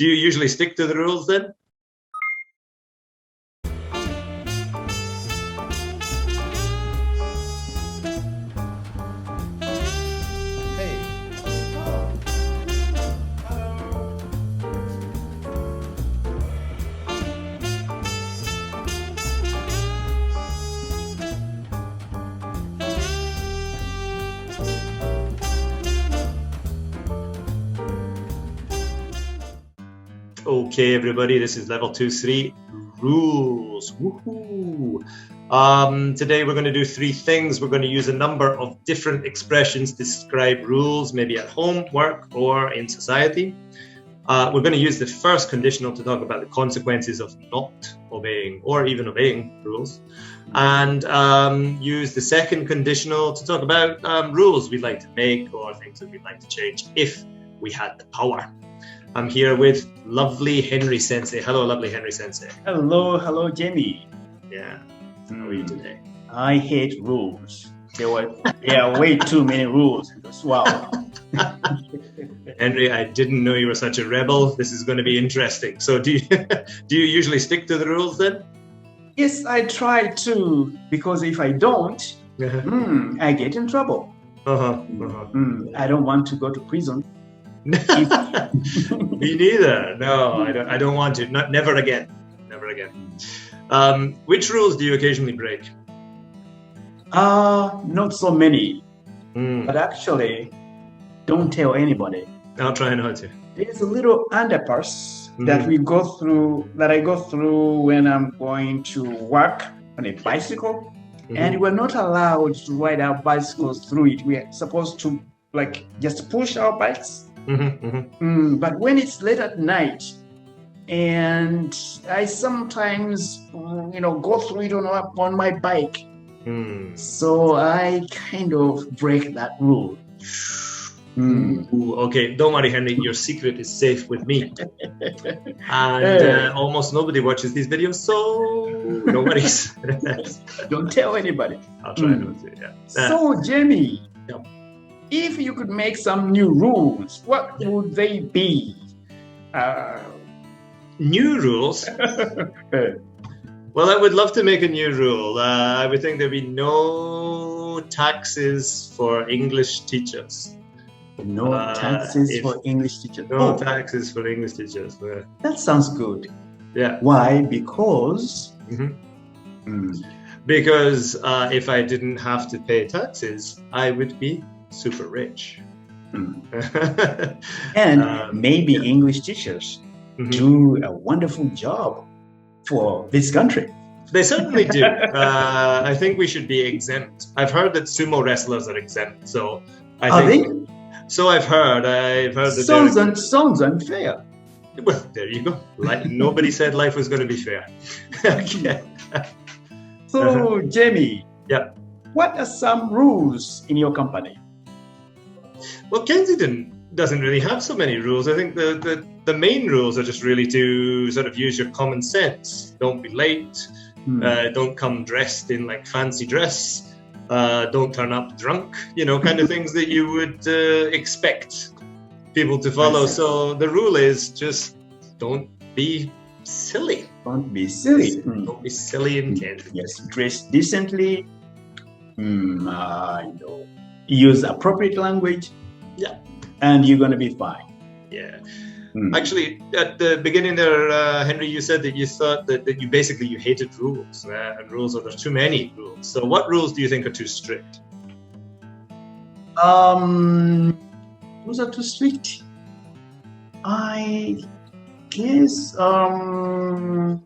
Do you usually stick to the rules then? Okay, everybody, this is level 2-3 rules. Woohoo! Today we're going to do 3 things. We're going to use a number of different expressions to describe rules, maybe at home, work, or in society. We're going to use the first conditional to talk about the consequences of not obeying or even obeying rules. And use the second conditional to talk about rules we'd like to make or things that we'd like to change if we had the power. I'm here with lovely Henry Sensei. Hello, lovely Henry Sensei. Hello, Jamie. Yeah. How are you today? I hate rules. There are way too many rules in this world. Henry, I didn't know you were such a rebel. This is going to be interesting. So do you usually stick to the rules then? Yes, I try to, because if I don't, I get in trouble. I don't want to go to prison. Me neither. No, I don't want to. Never again. Never again. Which rules do you occasionally break? Not so many. But actually, don't tell anybody. I'll try not to. There's a little underpass that I go through when I'm going to work on a bicycle, and we're not allowed to ride our bicycles through it. We're supposed to just push our bikes. But when it's late at night, and I sometimes, go through it on my bike, so I kind of break that rule. Ooh, okay, don't worry, Henry. Your secret is safe with me. And almost nobody watches these videos, so no worries. Don't tell anybody. I'll try not to. Yeah. So, Jamie. Yeah. If you could make some new rules, what would they be? New rules? Well, I would love to make a new rule. I would think there'd be no taxes for English teachers. No taxes for English teachers? No taxes for English teachers. That sounds good. Yeah. Why? Because? Because if I didn't have to pay taxes, I would be super rich. And maybe English teachers do a wonderful job for this country. They certainly do. I think we should be exempt. I've heard that sumo wrestlers are exempt, so Are they? So I've heard that sounds unfair. Well, there you go. Nobody said life was going to be fair. Okay. So, Jamie, what are some rules in your company? Well, Kensington doesn't really have so many rules. I think the main rules are just really to sort of use your common sense. Don't be late. Don't come dressed in fancy dress. Don't turn up drunk. Kind of things that you would expect people to follow. So the rule is just don't be silly. Don't be silly. Don't be silly in Kensington. Yes, dress decently. Use appropriate language. Yeah. And you're going to be fine. Yeah. Actually, at the beginning there, Henry, you said that you thought that you hated rules. And rules are, there's too many rules. So what rules do you think are too strict? Rules are too strict. I guess, I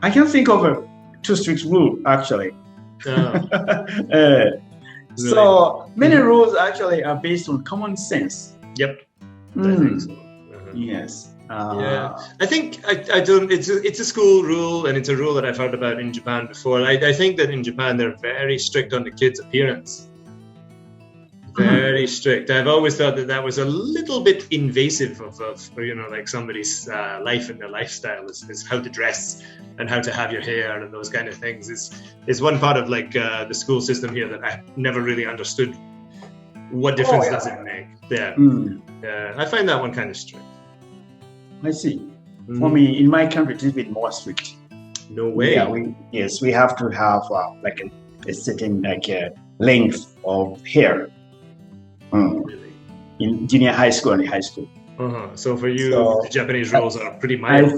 can't think of a too strict rule, actually. Really? So many rules actually are based on common sense. Yep. I think so. Yes. Yeah, I think I don't. It's a school rule, and it's a rule that I've heard about in Japan before. I think that in Japan they're very strict on the kids' appearance. Very strict. I've always thought that was a little bit invasive of somebody's life and their lifestyle is how to dress and how to have your hair and those kind of things is one part of the school system here that I never really understood. what difference yeah. does it make? Yeah. Mm. I find that one kind of strict. I see. For me, in my country, it's a bit more strict. No way. Yeah, we have to have like a certain length of hair. Really? In junior high school and high school. So for you, the Japanese rules are pretty mild.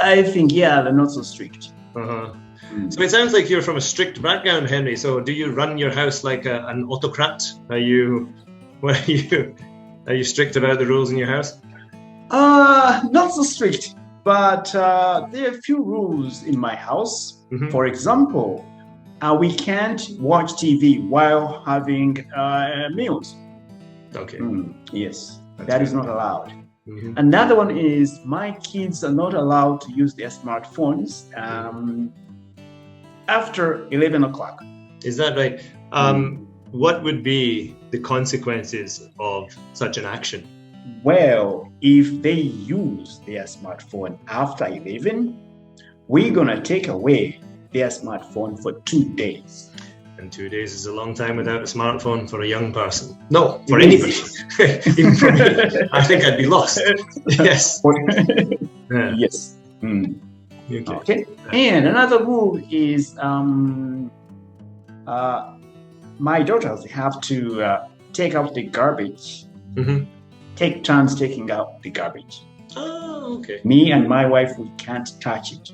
I think, yeah, they're not so strict. So it sounds like you're from a strict background, Henry. So do you run your house like an autocrat? Are you strict about the rules in your house? Not so strict, but there are a few rules in my house. For example, we can't watch TV while having meals. Okay. Yes, that is not allowed. Another one is my kids are not allowed to use their smartphones after 11 o'clock. Is that right? What would be the consequences of such an action? Well, if they use their smartphone after 11, we're going to take away their smartphone for 2 days. And 2 days is a long time without a smartphone for a young person. No, for anybody. Even for me, I think I'd be lost. Yes. Yes. Okay. And another rule is my daughters have to take out the garbage. Take turns taking out the garbage. Oh, okay. Me and my wife, we can't touch it.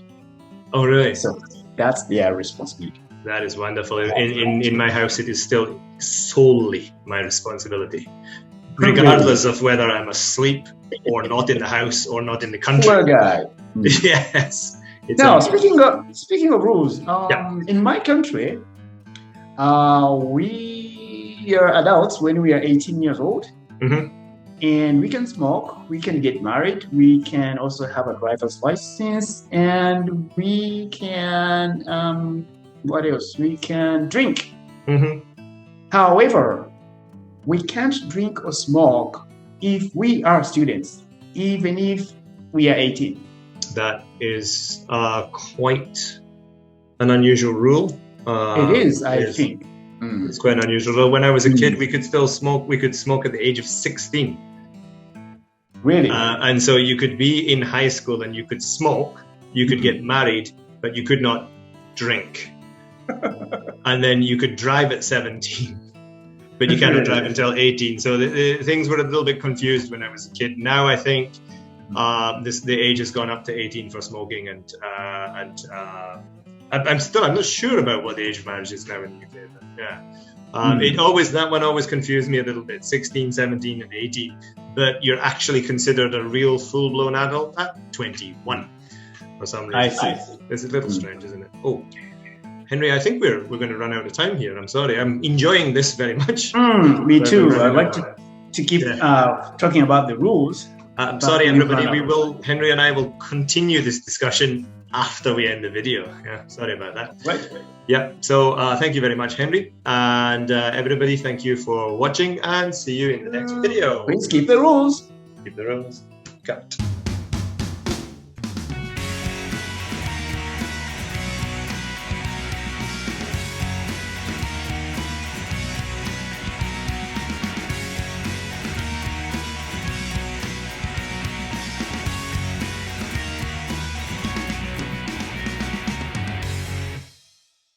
Oh, really? So that's their responsibility. That is wonderful. In my house, it is still solely my responsibility, regardless of whether I'm asleep or not in the house or not in the country. Poor guy. Yes. Now, speaking of rules, in my country, we are adults when we are 18 years old. And we can smoke, we can get married, we can also have a driver's license, and we can, what else? We can drink. However, we can't drink or smoke if we are students, even if we are 18. That is quite an unusual rule. It is, I think. It's quite unusual. When I was a kid, we could still smoke. We could smoke at the age of 16. Really? And so you could be in high school and you could smoke, you could get married, but you could not drink. And then you could drive at 17, but you cannot drive until 18. So the things were a little bit confused when I was a kid. Now I think the age has gone up to 18 for smoking, and I'm not sure about what the age of marriage is now in the UK. But yeah. That one always confused me a little bit, 16, 17, and 18. But you're actually considered a real full-blown adult at 21 for some reason. I see. It's a little strange, isn't it? Oh, Henry, I think we're going to run out of time here. I'm sorry. I'm enjoying this very much. Me too. I'd like to keep talking about the rules. I'm sorry, everybody. Henry and I will continue this discussion after we end the video. Yeah, sorry about that. Right. Yeah. So thank you very much, Henry. And everybody, thank you for watching, and see you in the next video. Please keep the rules. Keep the rules. Cut.